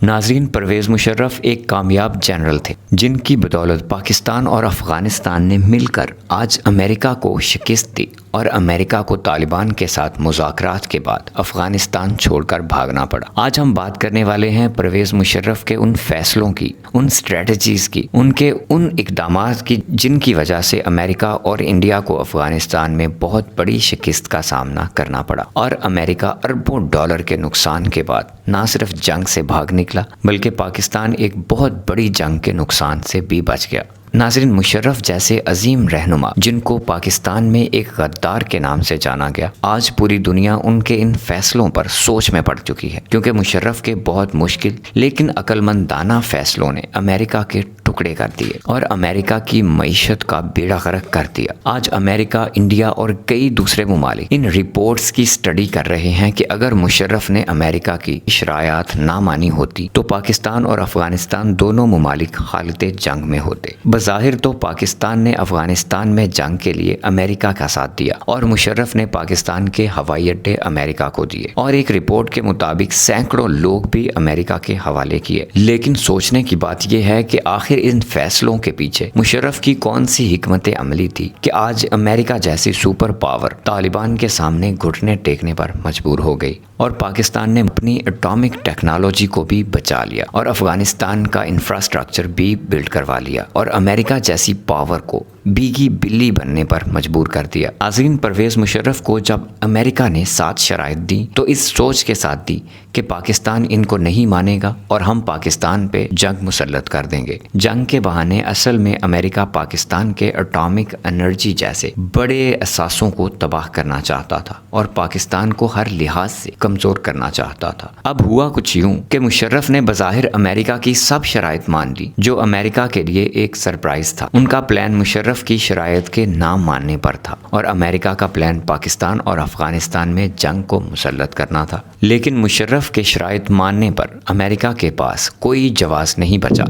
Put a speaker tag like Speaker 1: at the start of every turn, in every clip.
Speaker 1: ناظرین، پرویز مشرف ایک کامیاب جنرل تھے جن کی بدولت پاکستان اور افغانستان نے مل کر آج امریکہ کو شکست دی اور امریکہ کو طالبان کے ساتھ مذاکرات کے بعد افغانستان چھوڑ کر بھاگنا پڑا۔ آج ہم بات کرنے والے ہیں پرویز مشرف کے ان فیصلوں کی، ان اسٹریٹجیز کی، ان کے ان اقدامات کی جن کی وجہ سے امریکہ اور انڈیا کو افغانستان میں بہت بڑی شکست کا سامنا کرنا پڑا اور امریکہ اربوں ڈالر کے نقصان کے بعد نہ صرف جنگ سے بھاگ نکلا بلکہ پاکستان ایک بہت بڑی جنگ کے نقصان سے بھی بچ گیا۔ ناظرین، مشرف جیسے عظیم رہنما جن کو پاکستان میں ایک غدار کے نام سے جانا گیا، آج پوری دنیا ان کے ان فیصلوں پر سوچ میں پڑ چکی ہے، کیونکہ مشرف کے بہت مشکل لیکن عقل مندانہ فیصلوں نے امریکہ کے ٹکڑے کر دیے اور امریکہ کی معیشت کا بیڑا غرق کر دیا۔ آج امریکہ، انڈیا اور کئی دوسرے ممالک ان رپورٹس کی اسٹڈی کر رہے ہیں کہ اگر مشرف نے امریکہ کی شرائط نہ مانی ہوتی تو پاکستان اور افغانستان دونوں ممالک حالت جنگ میں ہوتے۔ بظاہر تو پاکستان نے افغانستان میں جنگ کے لیے امریکہ کا ساتھ دیا اور مشرف نے پاکستان کے ہوائی اڈے امریکہ کو دیے اور ایک رپورٹ کے مطابق سینکڑوں لوگ بھی امریکہ کے حوالے کیے۔ لیکن سوچنے کی بات یہ ہے کہ آخر ان فیصلوں کے پیچھے مشرف کی کون سی حکمت عملی تھی کہ آج امریکہ جیسی سپر پاور طالبان کے سامنے گھٹنے ٹیکنے پر مجبور ہو گئی اور پاکستان نے اپنی اٹامک ٹیکنالوجی کو بھی بچا لیا اور افغانستان کا انفراسٹرکچر بھی بلڈ کروا لیا اور امریکہ جیسی پاور کو بیگی بلی بننے پر مجبور کر دیا۔ ناظرین، پرویز مشرف کو جب امریکہ نے 7 شرائط دی تو اس سوچ کے ساتھ دی کہ پاکستان ان کو نہیں مانے گا اور ہم پاکستان پہ جنگ مسلط کر دیں گے۔ جنگ کے بہانے اصل میں امریکہ پاکستان کے اٹامک انرجی جیسے بڑے اثاثوں کو تباہ کرنا چاہتا تھا اور پاکستان کو ہر لحاظ سے کمزور کرنا چاہتا تھا۔ اب ہوا کچھ یوں کہ مشرف نے بظاہر امریکہ کی سب شرائط مان لی، جو امریکہ کے لیے ایک سرپرائز تھا۔ ان کا پلان مشرف کی شرائط کے نہ ماننے پر تھا اور امریکہ کا پلان پاکستان اور افغانستان میں جنگ کو مسلط کرنا تھا۔ لیکن مشرف کے شرائط ماننے پر امریکہ کے پاس کوئی جواز نہیں بچا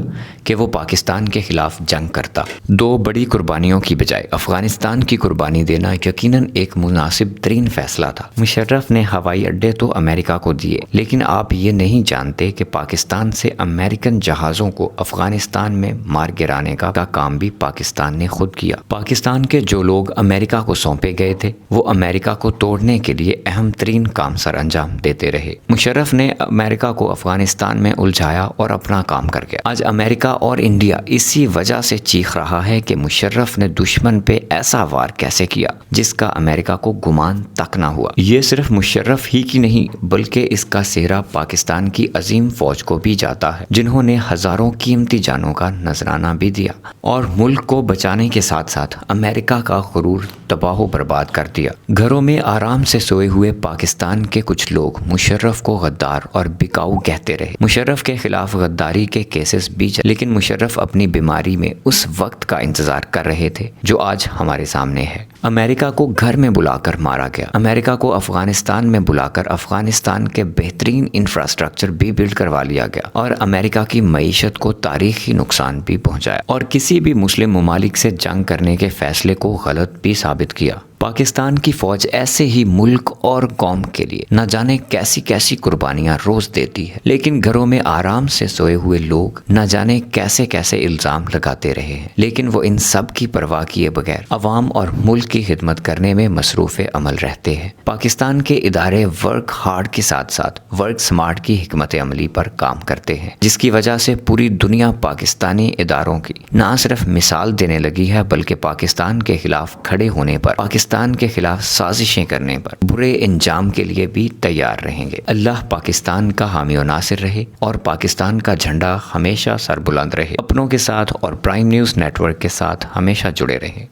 Speaker 1: کہ وہ پاکستان کے خلاف جنگ کرتا۔ 2 بڑی قربانیوں کی بجائے افغانستان کی قربانی دینا یقیناً ایک مناسب ترین فیصلہ تھا۔ مشرف نے ہوائی اڈے تو امریکہ کو دیے، لیکن آپ یہ نہیں جانتے کہ پاکستان سے امریکن جہازوں کو افغانستان میں مار گرانے کا کام بھی پاکستان نے خود کیا۔ پاکستان کے جو لوگ امریکہ کو سونپے گئے تھے وہ امریکہ کو توڑنے کے لیے اہم ترین کام سر انجام دیتے رہے۔ مشرف نے امریکہ کو افغانستان میں الجھایا اور اپنا کام کر گیا۔ آج امریکہ اور انڈیا اسی وجہ سے چیخ رہا ہے کہ مشرف نے دشمن پہ ایسا وار کیسے کیا جس کا امریکہ کو گمان تک نہ ہوا۔ یہ صرف مشرف ہی کی نہیں بلکہ اس کا سہرا پاکستان کی عظیم فوج کو بھی جاتا ہے، جنہوں نے ہزاروں قیمتی جانوں کا نذرانہ بھی دیا اور ملک کو بچانے کے ساتھ ساتھ امریکہ کا غرور تباہ و برباد کر دیا۔ گھروں میں آرام سے سوئے ہوئے پاکستان کے کچھ لوگ مشرف کو غدار اور بکاؤ کہتے رہے۔ مشرف کے خلاف غداری کے کیسز بھی چلے، لیکن مشرف اپنی بیماری میں اس وقت کا انتظار کر رہے تھے جو آج ہمارے سامنے ہے۔ امریکہ کو گھر میں بلا کر مارا گیا، امریکہ کو افغانستان میں بلا کر افغانستان کے بہترین انفراسٹرکچر بھی بلڈ کروا لیا گیا اور امریکہ کی معیشت کو تاریخی نقصان بھی پہنچایا اور کسی بھی مسلم ممالک سے جنگ کرنے کے فیصلے کو غلط بھی ثابت کیا۔ پاکستان کی فوج ایسے ہی ملک اور قوم کے لیے نہ جانے کیسی کیسی قربانیاں روز دیتی ہے، لیکن گھروں میں آرام سے سوئے ہوئے لوگ نہ جانے کیسے کیسے الزام لگاتے رہے ہیں، لیکن وہ ان سب کی پرواہ کیے بغیر عوام اور ملک کی خدمت کرنے میں مصروف عمل رہتے ہیں۔ پاکستان کے ادارے ورک ہارڈ کے ساتھ ساتھ ورک سمارٹ کی حکمت عملی پر کام کرتے ہیں، جس کی وجہ سے پوری دنیا پاکستانی اداروں کی نہ صرف مثال دینے لگی ہے بلکہ پاکستان کے خلاف کھڑے ہونے پر، پاکستان کے خلاف سازشیں کرنے پر، برے انجام کے لیے بھی تیار رہیں گے۔ اللہ پاکستان کا حامی و ناصر رہے اور پاکستان کا جھنڈا ہمیشہ سر بلند رہے۔ اپنوں کے ساتھ اور پرائم نیوز نیٹ ورک کے ساتھ ہمیشہ جڑے رہیں۔